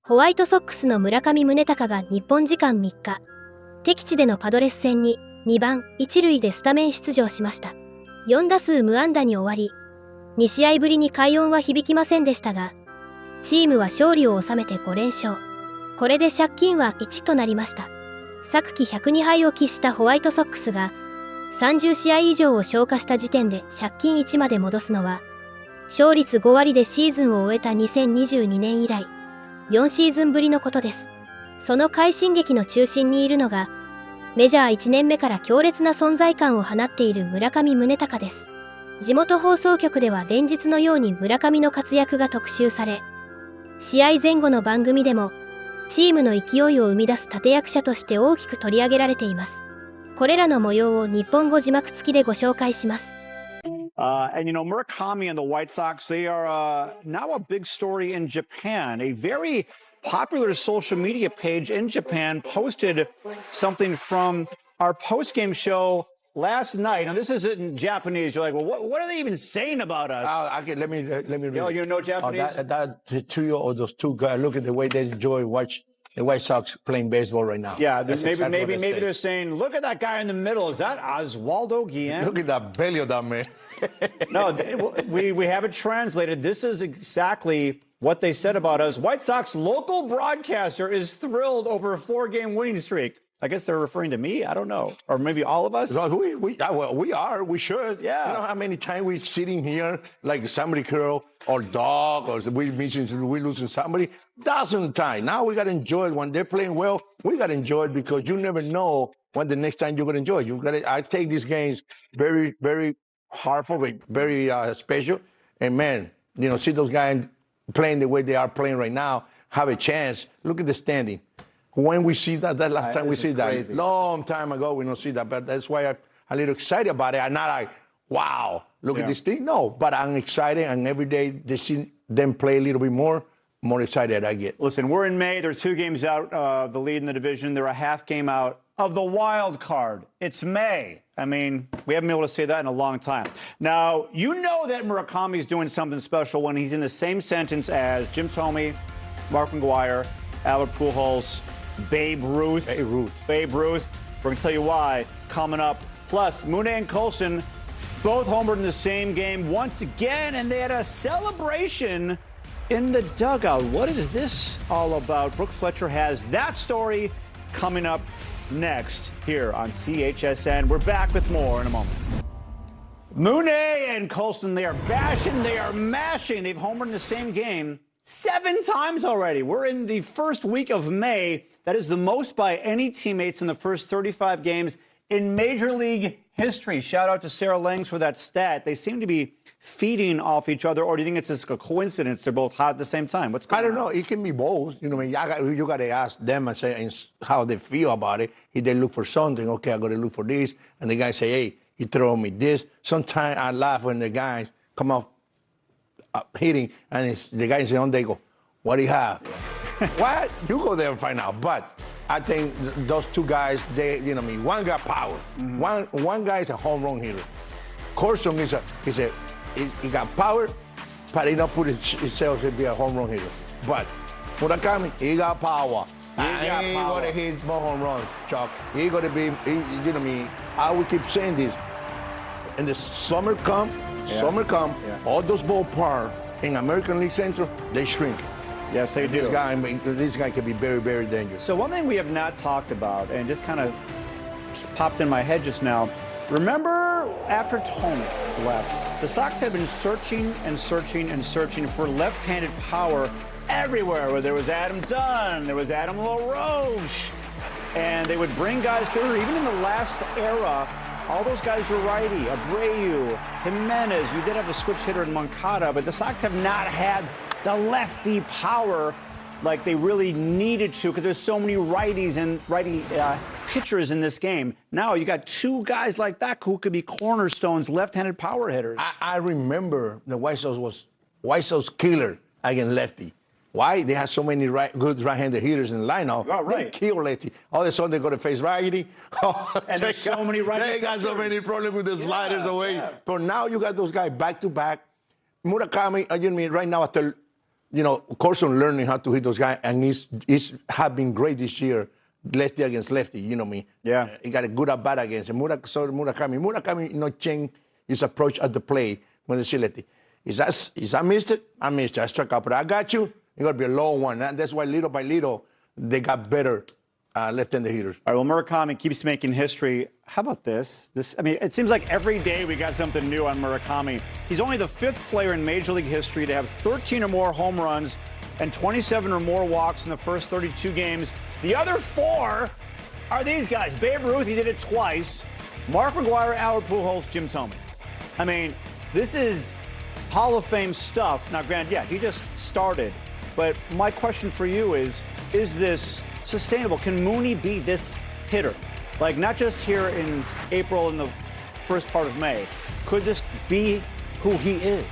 ホワイトソックスの村上宗隆が日本時間3日、敵地でのパドレス戦に2番1塁でスタメン出場しました。4打数無安打に終わり、2試合ぶりに快音は響きませんでしたが、チームは勝利を収めて5連勝。これで借金は1となりました。昨季102敗を喫したホワイトソックスが、30試合以上を消化した時点で借金1まで戻すのは、勝率5割でシーズンを終えた2022年以来、4シーズンぶりのことです。その快進撃の中心にいるのが、メジャー1年目から強烈な存在感を放っている村上宗隆です。地元放送局では連日のように村上の活躍が特集され、試合前後の番組でも、チームの勢いを生み出す立役者として大きく取り上げられています。これらの模様を日本語字幕付きでご紹介します。And you know, Murakami and the White Sox, they are now a big story in Japan. A very popular social media page in Japan posted something from our post-game show last night. Now, this is in Japanese. You're like, well, what are they even saying about us? Let me read. Oh, you know Japanese? Those two guys, look at the way they enjoy watch the White Sox playing baseball right now. Yeah, maybe they're saying, look at that guy in the middle. Is that Oswaldo Guillen? Look at that belly of that man. No, we have it translated. This is exactly what they said about us. White Sox local broadcaster is thrilled over a 4-game winning streak. I guess they're referring to me. I don't know. Or maybe all of us. Well, we are. We should. Yeah. You know how many times we're sitting here like somebody girl or dog or we losing somebody? Dozens of times. Now we got to enjoy it. When they're playing well, we got to enjoy it because you never know when the next time you're going to enjoy it. I take these games very, very heartful, very special. And man, you know, see those guys playing the way they are playing right now, have a chance. Look at the standing. When we see that last time we see that, crazy. Long time ago, we don't see that. But that's why I'm a little excited about it. I'm not like, wow, look at this thing. No, but I'm excited. And every day they see them play a little bit more excited I get. Listen, we're in May. They're 2 games out of the lead in the division. They're a half game out of the wild card. It's May. I mean, we haven't been able to say that in a long time. Now, you know that Murakami's doing something special when he's in the same sentence as Jim Thome, Mark McGwire, Albert Pujols, Babe Ruth. We're going to tell you why coming up. Plus, Mune and Coulson both homered in the same game once again, and they had a celebration in the dugout. What is this all about? Brooke Fletcher has that story coming up next here on CHSN. We're back with more in a moment. Mune and Coulson, they are bashing, they are mashing. They've homered in the same game 7 times already. We're in the first week of May. That is the most by any teammates in the first 35 games in Major League history. Shout out to Sarah Langs for that stat. They seem to be feeding off each other, or do you think it's just a coincidence they're both hot at the same time? What's going on? I don't know. It can be both. You know, I mean, you got to ask them and say how they feel about it. If they look for something, okay, I got to look for this. And the guy say, hey, you throw me this. Sometimes I laugh when the guys come off hitting, and the guys say, on they go, what do you have? What? You go there and find out. But I think those two guys, they, you know, one got power. Mm-hmm. One guy is a home run hitter. Coulson he got power, but he don't put himself to be a home run hitter. But Murakami, he got power. He got to hit more home runs, Chuck. He got to be, you know, I will keep saying this. And the summer come, all those ballparks in American League Central, they shrink. Yes, they do. This guy can be very, very dangerous. So one thing we have not talked about, and just kind of popped in my head just now, remember after Thome left, the Sox had been searching for left-handed power everywhere. Where there was Adam Dunn, there was Adam LaRoche, and they would bring guys through. Even in the last era, all those guys were righty. Abreu, Jimenez, you did have a switch hitter in Moncada, but the Sox have not had the lefty power like they really needed to because there's so many righty pitchers in this game. Now you got 2 guys like that who could be cornerstones, left-handed power hitters. I remember the White Sox killer against lefty. Why? They had so many good right-handed hitters in the lineup. Oh, right. They kill lefty. All of a sudden they go to face righty. And there's so many righty. They got so many problems with the sliders away. Yeah. But now you got those guys back to back. Murakami, right now after Coulson learning how to hit those guys, and he's have been great this year, lefty against lefty. You know what I mean? Yeah. He got a good at bat against him. Murakami, changed his approach at the plate when they see lefty. Is I missed it? I missed it. I struck out, but I got you. It's going to be a long one. And that's why little by little, they got better left-handed hitters. All right, well, Murakami keeps making history. How about this? It seems like every day we got something new on Murakami. He's only the 5th player in Major League history to have 13 or more home runs and 27 or more walks in the first 32 games. The other 4 are these guys. Babe Ruth, he did it twice. Mark McGwire, Albert Pujols, Jim Thome. I mean, this is Hall of Fame stuff. Now, granted, yeah, he just started. But my question for you is this sustainable? Can Mooney be this hitter? Like, not just here in April and the first part of May. Could this be who he is?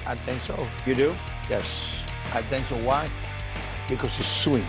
I think so. You do? Yes, I think so. Why? Because his swing.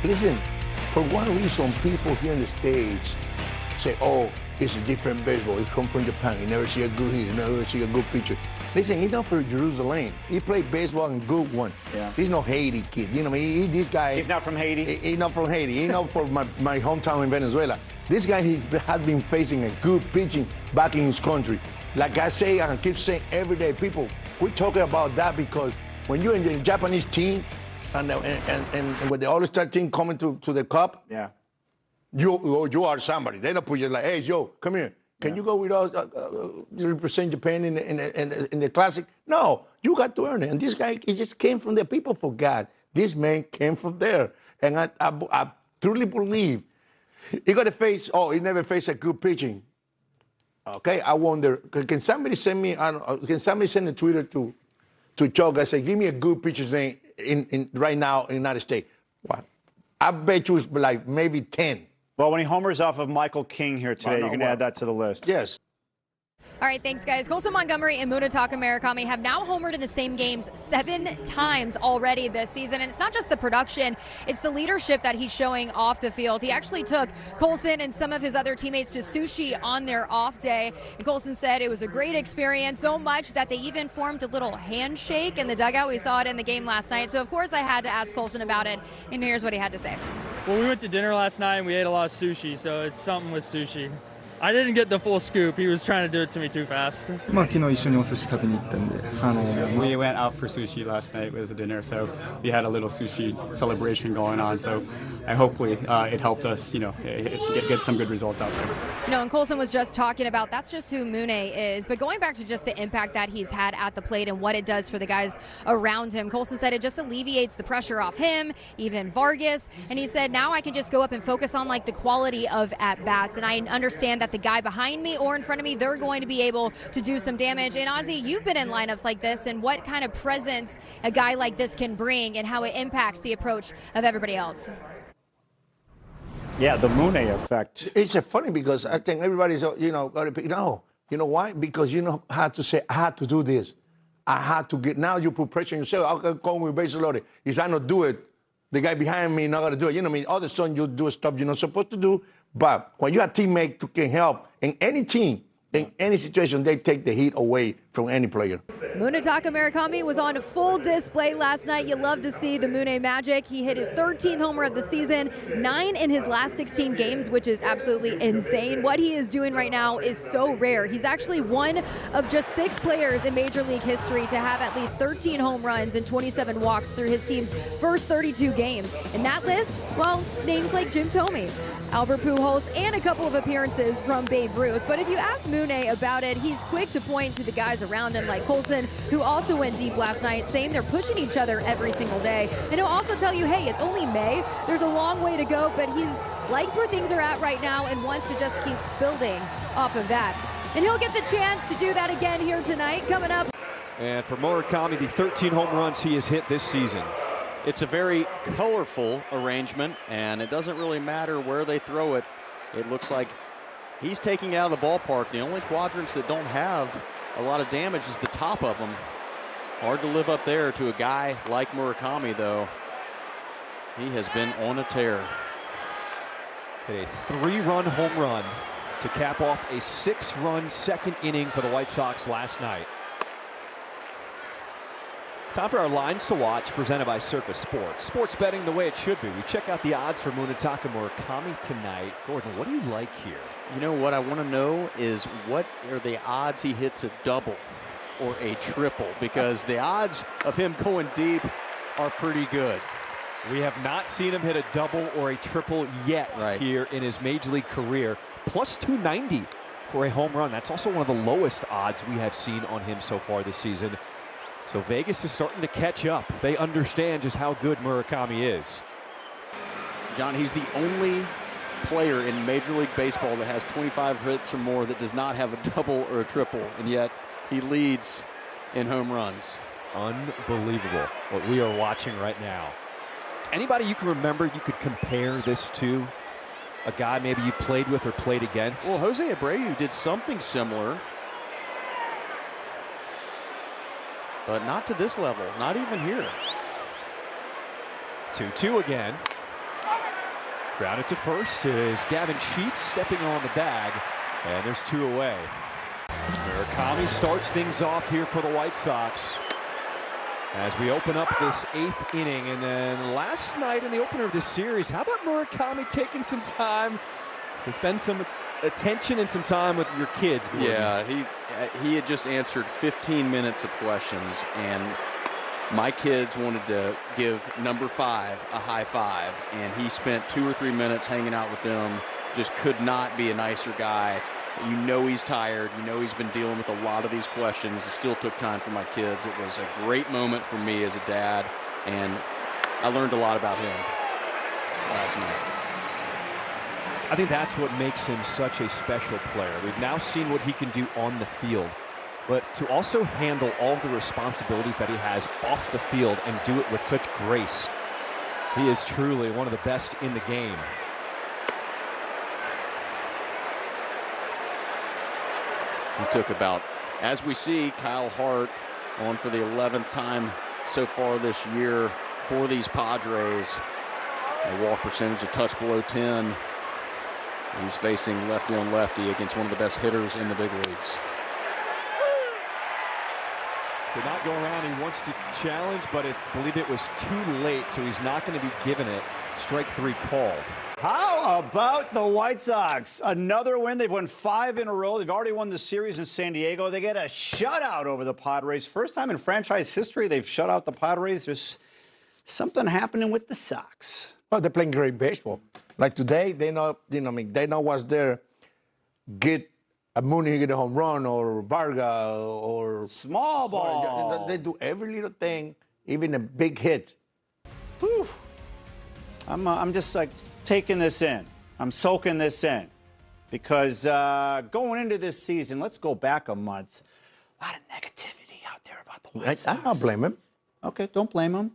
Listen, for one reason, people here in the States say, oh, it's a different baseball. He come from Japan. You never see a good hitter. You never see a good pitcher. Listen, he's not from Jerusalem. He played baseball and good one. Yeah. He's no Haiti kid. You know what I mean? This guy. He's not from Haiti? He's not from Haiti. He's not from my hometown in Venezuela. This guy, he has been facing a good pitching back in his country. Like I say, and I keep saying every day, people, we're talking about that because when you're in the Japanese team and with the All-Star team coming to the Cup, yeah, you are somebody. They don't put you like, hey, Joe, come here. Can you go with us? You represent Japan in the Classic? No, you got to earn it. And this guy, he just came from there. People forgot. This man came from there. And I truly believe he got to face, he never faced a good pitching. Okay, I wonder, can somebody send me, can somebody send a Twitter to Chuck and say, give me a good pitcher's name in right now in the United States? Well, I bet you it's like maybe 10. Well, when he homers off of Michael King here today, you can add that to the list. Yes. All right, thanks, guys. Coulson Montgomery and Mune and Murakami have now homered in the same games 7 times already this season. And it's not just the production, it's the leadership that he's showing off the field. He actually took Coulson and some of his other teammates to sushi on their off day. And Coulson said it was a great experience, so much that they even formed a little handshake in the dugout. We saw it in the game last night. So, of course, I had to ask Coulson about it. And here's what he had to say. Well, we went to dinner last night and we ate a lot of sushi, so it's something with sushi. I didn't get the full scoop. He was trying to do it to me too fast. We went out for sushi last night with the dinner, so we had a little sushi celebration going on. So hopefully it helped us, get some good results out there. And Coulson was just talking about that's just who Mune is. But going back to just the impact that he's had at the plate and what it does for the guys around him, Coulson said it just alleviates the pressure off him, even Vargas. And he said, now I can just go up and focus on like the quality of at-bats. And I understand that the guy behind me or in front of me, they're going to be able to do some damage. And Ozzy, you've been in lineups like this, and what kind of presence a guy like this can bring and how it impacts the approach of everybody else. Yeah, the Mune effect. It's funny because I think everybody's, got to pick. No, you know why? Because you know how to say, I had to do this. I had to get, now you put pressure on yourself. I can call me bases loaded. If I don't do it, the guy behind me not going to do it. You know what I mean? All of a sudden you do stuff you're not supposed to do. But when you have teammates who can help in any team, in any situation, they take the heat away from any player. Munetaka Murakami was on full display last night. You love to see the Mune magic. He hit his 13th homer of the season, 9 in his last 16 games, which is absolutely insane. What he is doing right now is so rare. He's actually one of just 6 players in Major League history to have at least 13 home runs and 27 walks through his team's first 32 games. And that list, well, names like Jim Thome, Albert Pujols, and a couple of appearances from Babe Ruth. But if you ask Mune about it, he's quick to point to the guys around him like Coulson, who also went deep last night, saying they're pushing each other every single day. And he'll also tell you, hey, it's only May. There's a long way to go, but he's likes where things are at right now and wants to just keep building off of that. And he'll get the chance to do that again here tonight, coming up. And for Murakami, the 13 home runs he has hit this season. It's a very colorful arrangement, and it doesn't really matter where they throw it. It looks like he's taking it out of the ballpark. The only quadrants that don't have a lot of damage is the top of them. Hard to live up there to a guy like Murakami, though. He has been on a tear. Hit a 3-run home run to cap off a 6-run second inning for the White Sox last night. Time for our lines to watch, presented by Circus Sports. Sports betting the way it should be. We check out the odds for Munetaka Murakami tonight. Gordon, what do you like here? You know what I want to know is what are the odds he hits a double or a triple, because the odds of him going deep are pretty good. We have not seen him hit a double or a triple yet here in his major league career. Plus 290 for a home run. That's also one of the lowest odds we have seen on him so far this season. So Vegas is starting to catch up. They understand just how good Murakami is. John, he's the only player in Major League Baseball that has 25 hits or more that does not have a double or a triple, and yet he leads in home runs. Unbelievable what we are watching right now. Anybody you can remember you could compare this to? A guy maybe you played with or played against? Well, Jose Abreu did something similar, but not to this level, not even here. 2-2 again. Grounded to first is Gavin Sheets stepping on the bag, and there's 2 away. Murakami starts things off here for the White Sox as we open up this 8th inning. And then last night in the opener of this series, how about Murakami taking some time to spend some attention and some time with your kids, Gordon? Yeah, he had just answered 15 minutes of questions, and my kids wanted to give number 5 a high five, and he spent 2 or 3 minutes hanging out with them. Just could not be a nicer guy. You know he's tired. You know he's been dealing with a lot of these questions. It still took time for my kids. It was a great moment for me as a dad, and I learned a lot about him last night. I think that's what makes him such a special player. We've now seen what he can do on the field, but to also handle all the responsibilities that he has off the field and do it with such grace. He is truly one of the best in the game. He took about, as we see, Kyle Hart on for the 11th time so far this year for these Padres. A walk percentage a touch below 10. He's facing lefty on lefty against one of the best hitters in the big leagues. Did not go around. He wants to challenge, but I believe it was too late, so he's not going to be given it. Strike 3 called. How about the White Sox? Another win. They've won 5 in a row. They've already won the series in San Diego. They get a shutout over the Padres. First time in franchise history they've shut out the Padres. There's something happening with the Sox. Well, they're playing great baseball. Like today, they know, they know what's there. Get a Mune get a home run, or Varga, or small ball. They do every little thing, even the big hits. Whew. I'm just like taking this in. I'm soaking this in, because going into this season, let's go back a month. A lot of negativity out there about the White Sox. I don't blame him. Okay, don't blame him.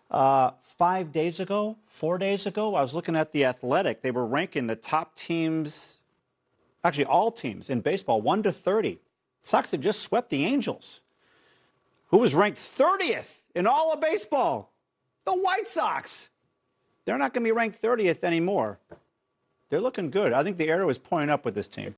4 days ago, I was looking at The Athletic. They were ranking the top teams, actually all teams in baseball, 1 to 30. Sox had just swept the Angels, who was ranked 30th in all of baseball. The White Sox. They're not going to be ranked 30th anymore. They're looking good. I think the arrow is pointing up with this team.